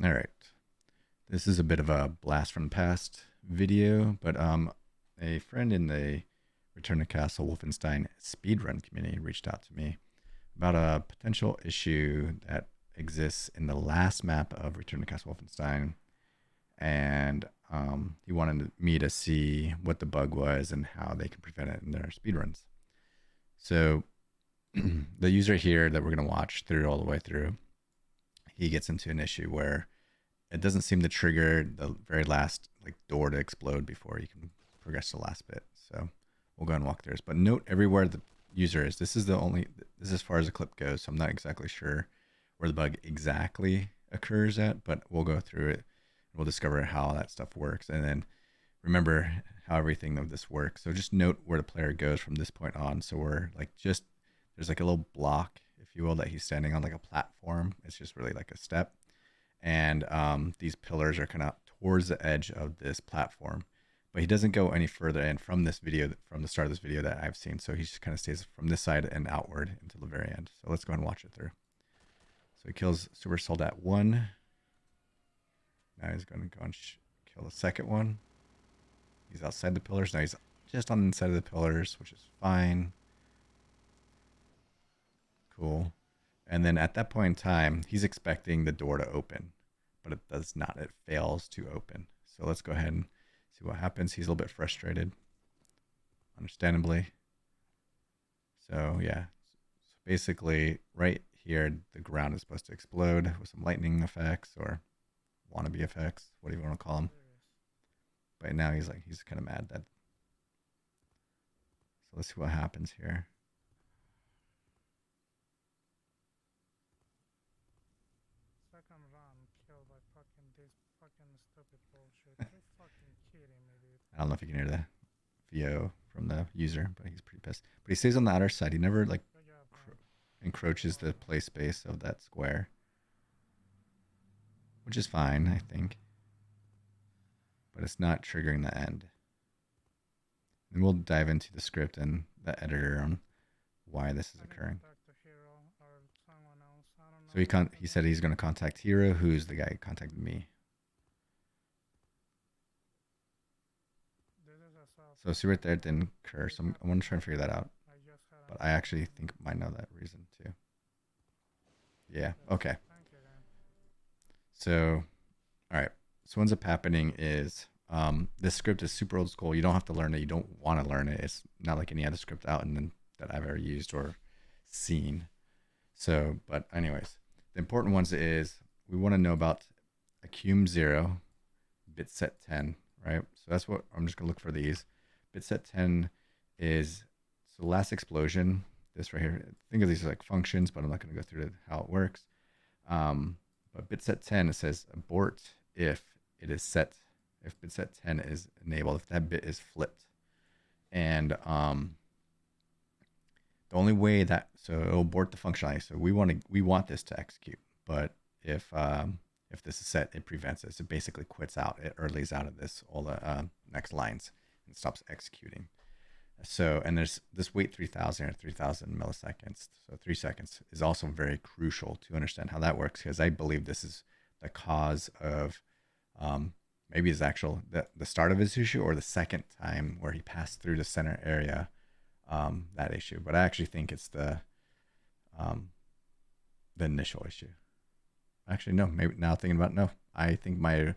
All right. This is a bit of a blast from the past video, but a friend in the Return to Castle Wolfenstein speedrun community reached out to me about a potential issue that exists in the last map of Return to Castle Wolfenstein, and he wanted me to see what the bug was and how they could prevent it in their speedruns. So the user here that we're going to watch through all the way through, he gets into an issue where it doesn't seem to trigger the very last door to explode before you can progress to the last bit. So we'll go and walk through this. But note everywhere the user is. This is as far as the clip goes. So I'm not exactly sure where the bug exactly occurs at, but we'll go through it. We'll discover how that stuff works, and then remember how everything of this works. So just note where the player goes from this point on. So we're there's a little block, if you will, that he's standing on, like a platform. It's just really like a step. And these pillars are kind of towards the edge of this platform, but he doesn't go any further in from this video, from the start of this video that I've seen. So he just kind of stays from this side and outward until the very end. So let's go and watch it through. So he kills Super Soldat 1. Now he's going to go and kill the second one. He's outside the pillars. Now he's just on the inside of the pillars, which is fine. Cool. And then at that point in time, he's expecting the door to open, but it does not. It fails to open. So let's go ahead and see what happens. He's a little bit frustrated, understandably. So yeah, so basically right here, the ground is supposed to explode with some lightning effects or wannabe effects, whatever you want to call them. But now he's kind of mad that. So let's see what happens here. Second run killed by this fucking stupid bullshit. You're fucking kidding me, dude. I don't know if you can hear the VO from the user, but he's pretty pissed. But he stays on the outer side. He never encroaches the play space of that square, which is fine, I think. But it's not triggering the end. And we'll dive into the script and the editor on why this is occurring. So he said he's going to contact Hero, who's the guy who contacted me. So see right there, it didn't occur. So I'm going to try and figure that out. But I actually think I might know that reason too. Yeah, okay. So, all right. So what ends up happening is this script is super old school. You don't have to learn it. You don't want to learn it. It's not like any other script out that I've ever used or seen. So, but anyways, the important ones is we want to know about accum 0, bit set 10, right? So that's what I'm just going to look for these. Bit set 10 is the last explosion. This right here. Think of these as like functions, but I'm not going to go through how it works. But bit set 10, it says abort if it is set, if bit set 10 is enabled, if that bit is flipped. And the only way that, so it'll abort the functionality. So we want this to execute, but if this is set, it prevents it. So it basically quits out. It early's out of this, all the next lines, and stops executing. So, and there's this wait 3000 or 3000 milliseconds. So 3 seconds is also very crucial to understand how that works, because I believe this is the cause of maybe his actual, the start of his issue, or the second time where he passed through the center area, that issue. But I actually think it's the initial issue. Actually, no, maybe now thinking about it, no, I think all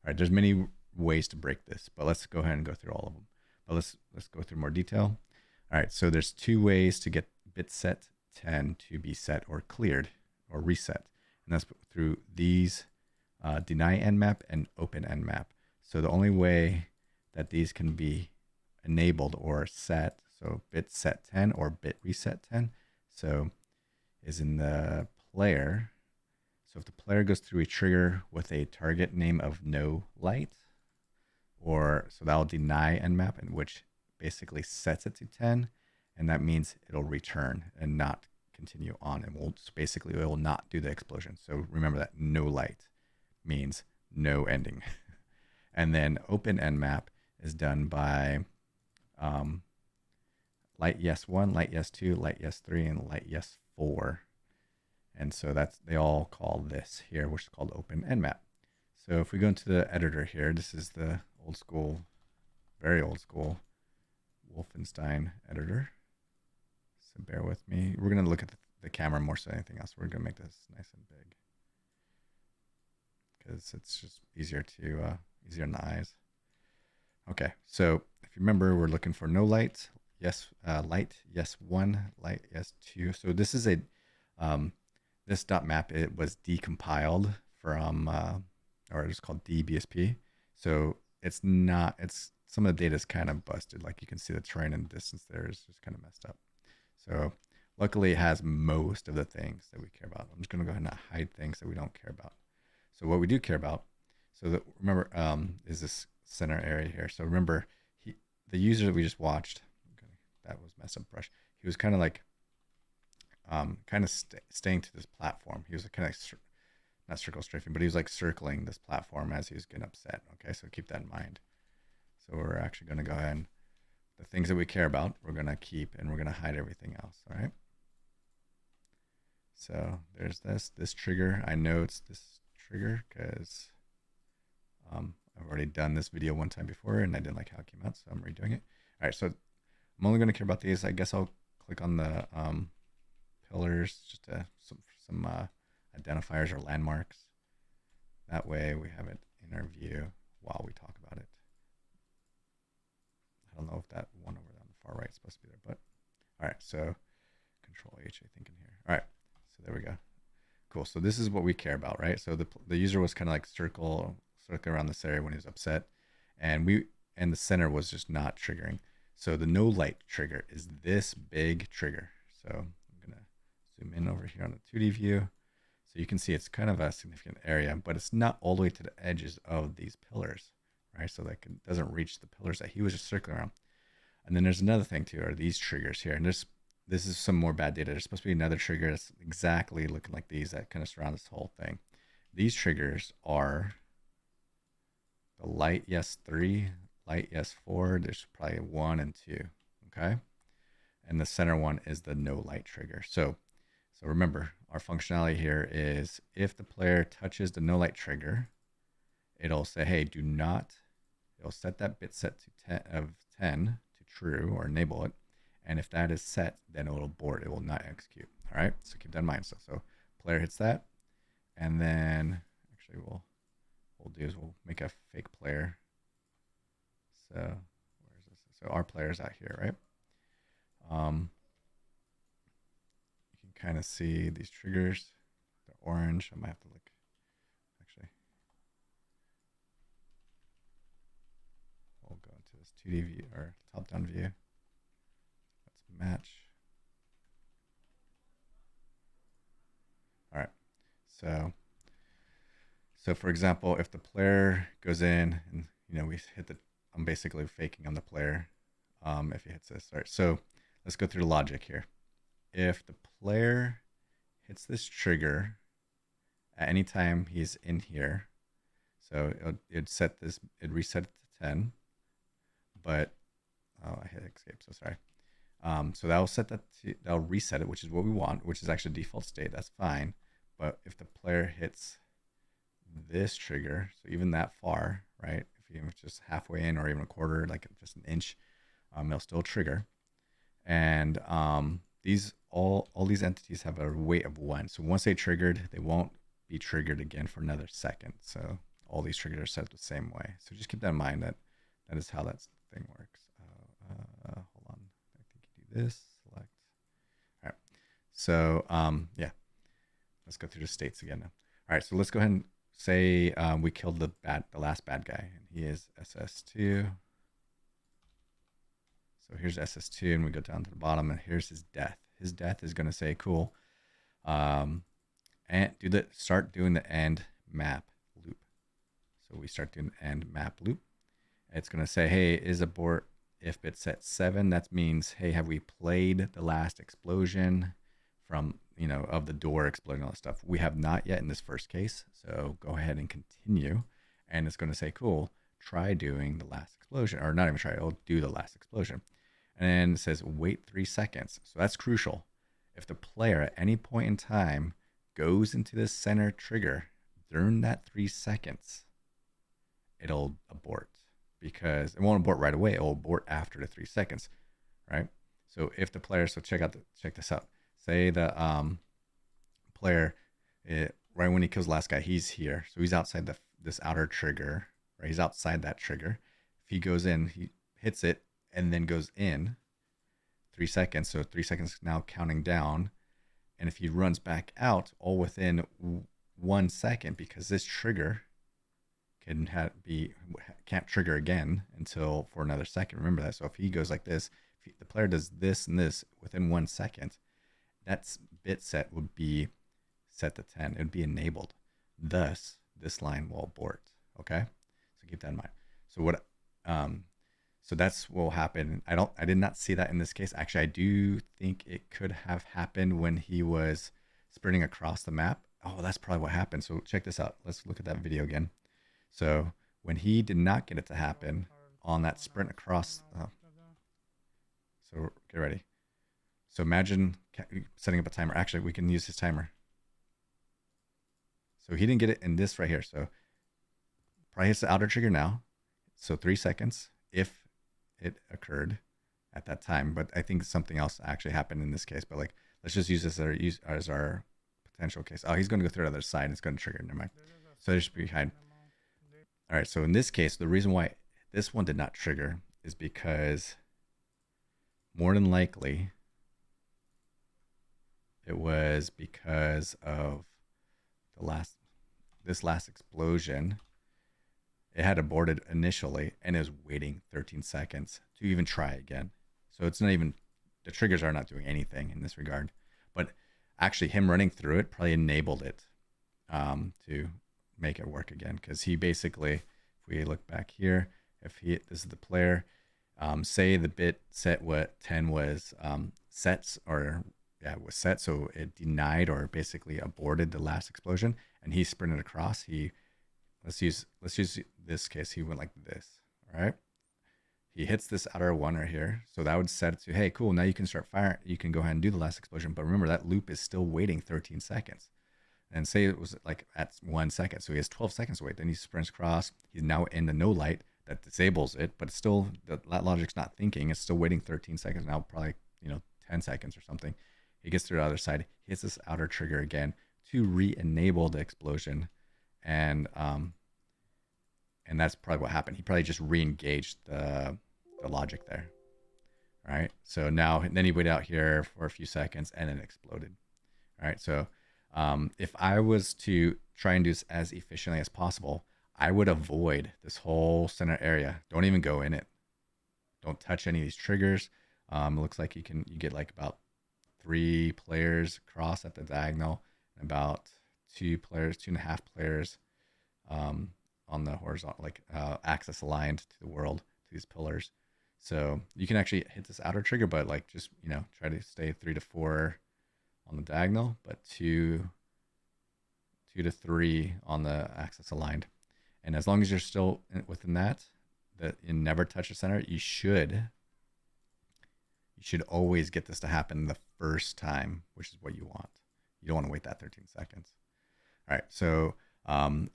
right, there's many ways to break this, but let's go ahead and go through all of them. But let's go through more detail. All right, so there's 2 ways to get bit set 10 to be set or cleared or reset, and that's through these deny nmap and open nmap. So the only way that these can be enabled or set, so bit set 10 or bit reset 10, so is in the player. So if the player goes through a trigger with a target name of no light, or so that'll deny nmap, in which basically sets it to 10, and that means it'll return and not continue on, and it will not do the explosion. So remember that no light means no ending. And then open nmap is done by light yes 1, light yes 2, light yes 3, and light yes 4. And so they all call this here, which is called open nmap. So if we go into the editor here, this is the old school, very old school Wolfenstein editor. So bear with me. We're going to look at the camera more so than anything else. We're going to make this nice and big because it's just easier in the eyes. Okay, so if you remember, we're looking for no light, yes, light, yes, 1, light, yes, 2. So this is this .map, it was decompiled from, or it's called deBSP. So it's some of the data is kind of busted. Like you can see the terrain and distance there is just kind of messed up. So luckily it has most of the things that we care about. I'm just going to go ahead and hide things that we don't care about. So what we do care about, remember, is this center area here. So remember, the user that we just watched, okay, that was messed up brush. He was kind of like, staying to this platform. He was kind of not circle strafing, but he was like circling this platform as he was getting upset. Okay, so keep that in mind. So we're actually going to go ahead and the things that we care about, we're going to keep, and we're going to hide everything else. All right. So there's this trigger. I know it's this trigger because I've already done this video one time before and I didn't like how it came out, so I'm redoing it. All right, so I'm only going to care about these. I guess I'll click on the pillars, just some identifiers or landmarks. That way we have it in our view while we talk about it. I don't know if that one over on the far right is supposed to be there, but all right, so Control H, I think, in here. All right, so there we go. Cool, so this is what we care about, right? So the user was kind of like circling around this area when he was upset, and the center was just not triggering. So the no light trigger is this big trigger. So I'm gonna zoom in over here on the 2D view. So you can see it's kind of a significant area, but it's not all the way to the edges of these pillars, right? So like it doesn't reach the pillars that he was just circling around. And then there's another thing too, are these triggers here. And this is some more bad data. There's supposed to be another trigger that's exactly looking like these that kind of surround this whole thing. These triggers are the light yes 3, light yes 4. There's probably 1 and 2. Okay. And the center one is the no light trigger. So remember, our functionality here is if the player touches the no light trigger, it'll say, hey, do not, it'll set that bit set to 10 to true or enable it. And if that is set, then it will abort. It will not execute. All right. So keep that in mind. So player hits that. And then actually what we'll do is we'll make a fake player. So where is this? So our player's out here, right? You can kind of see these triggers. They're orange. I might have to look. Actually, we'll go into this 2D view or top-down view. Let's match. All right. So for example, if the player goes in and we hit I'm basically faking on the player. If he hits this, all right. So let's go through the logic here. If the player hits this trigger at any time he's in here, so it'd reset it to 10, but I hit escape, so sorry. So that'll reset it, which is what we want, which is actually default state. That's fine. But if the player hits this trigger, so even that far, right? If you're just halfway in or even a quarter, like just an inch, it'll still trigger. And all these entities have a weight of 1. So once they triggered, they won't be triggered again for another second. So all these triggers are set the same way. So just keep that in mind. That is how that thing works. Hold on. I think you do this. Select. All right. So yeah. Let's go through the states again now. All right. So let's go ahead and say we killed the last bad guy, and he is SS2. So here's SS2, and we go down to the bottom, and here's his death. His death is going to say, cool, and start doing the end map loop. So we start doing the end map loop. It's going to say, hey, is abort if bit set 7. That means, hey, have we played the last explosion from, of the door exploding, all that stuff? We have not yet in this first case. So go ahead and continue. And it's going to say, cool, try doing the last explosion, or not even try, it'll do the last explosion. And it says wait 3 seconds. So that's crucial. If the player at any point in time goes into this center trigger during that 3 seconds, it'll abort, because it won't abort right away. It will abort after the 3 seconds, right? So if the player, so check this out. Say the player, right when he kills the last guy, he's here. So he's outside this outer trigger, right? He's outside that trigger. If he goes in, he hits it and then goes in 3 seconds. So 3 seconds now counting down. And if he runs back out, all within 1 second, because this trigger can't trigger again until for another second. Remember that. So if he goes like this, if the player does this and this within 1 second, that bit set would be set to 10. It would be enabled. Thus, this line will abort. Okay, so keep that in mind. So what? So that's what will happen. I did not see that in this case. Actually, I do think it could have happened when he was sprinting across the map. Oh, that's probably what happened. So check this out. Let's look at that video again. So when he did not get it to happen on that sprint across, so get ready. So imagine setting up a timer. Actually, we can use his timer. So he didn't get it in this right here. So probably hits the outer trigger now. So 3 seconds if it occurred at that time. But I think something else actually happened in this case. But like, let's just use this as our potential case. Oh, he's going to go through the other side. It's going to trigger. Never mind. So it should be behind. All right. So in this case, the reason why this one did not trigger is because more than likely it was because of this last explosion. It had aborted initially and is waiting 13 seconds to even try again. So it's not even, the triggers are not doing anything in this regard. But actually him running through it probably enabled it to make it work again. Because he basically, if we look back here, this is the player, say the bit set what 10 was sets, or it was set, so it denied or basically aborted the last explosion, and he sprinted across. Let's use this case. He went like this. All right. He hits this outer one right here. So that would set it to, hey, cool. Now you can start firing. You can go ahead and do the last explosion. But remember, that loop is still waiting 13 seconds. And say it was like at 1 second. So he has 12 seconds to wait. Then he sprints across. He's now in the no light that disables it. But it's still, that logic's not thinking. It's still waiting 13 seconds. Now probably, 10 seconds or something. He gets through the other side. He hits this outer trigger again to re-enable the explosion. And that's probably what happened. He probably just re-engaged the logic there. All right. So now, then he waited out here for a few seconds and then exploded. All right. So if I was to try and do this as efficiently as possible, I would avoid this whole center area. Don't even go in it. Don't touch any of these triggers. It looks like you get like about 3 players across at the diagonal, and about 2.5 players on the horizontal, like axis aligned to the world, to these pillars. So you can actually hit this outer trigger, but like just, try to stay 3 to 4 on the diagonal, but 2 to 3 on the axis aligned. And as long as you're still within that you never touch the center, you should always get this to happen the first time, which is what you want. You don't want to wait that 13 seconds. All right. So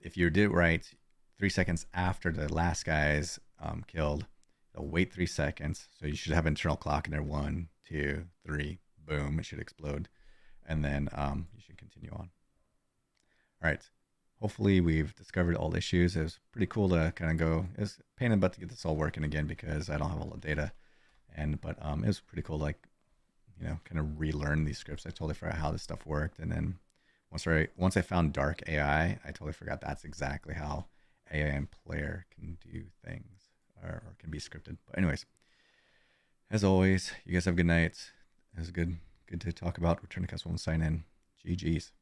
if you did it right, 3 seconds after the last guy's killed, they'll wait 3 seconds. So you should have an internal clock in there. 1, 2, 3, boom, it should explode. And then you should continue on. All right. Hopefully we've discovered all the issues. It was pretty cool to kind of go. It was a pain in the butt to get this all working again because I don't have all the data. But it was pretty cool to kind of relearn these scripts. I totally forgot how this stuff worked. And then once I found dark AI, I totally forgot that's exactly how AI and player can do things or can be scripted. But anyways, as always, you guys have a good night. It was good to talk about Return to Castle and sign in. GG's.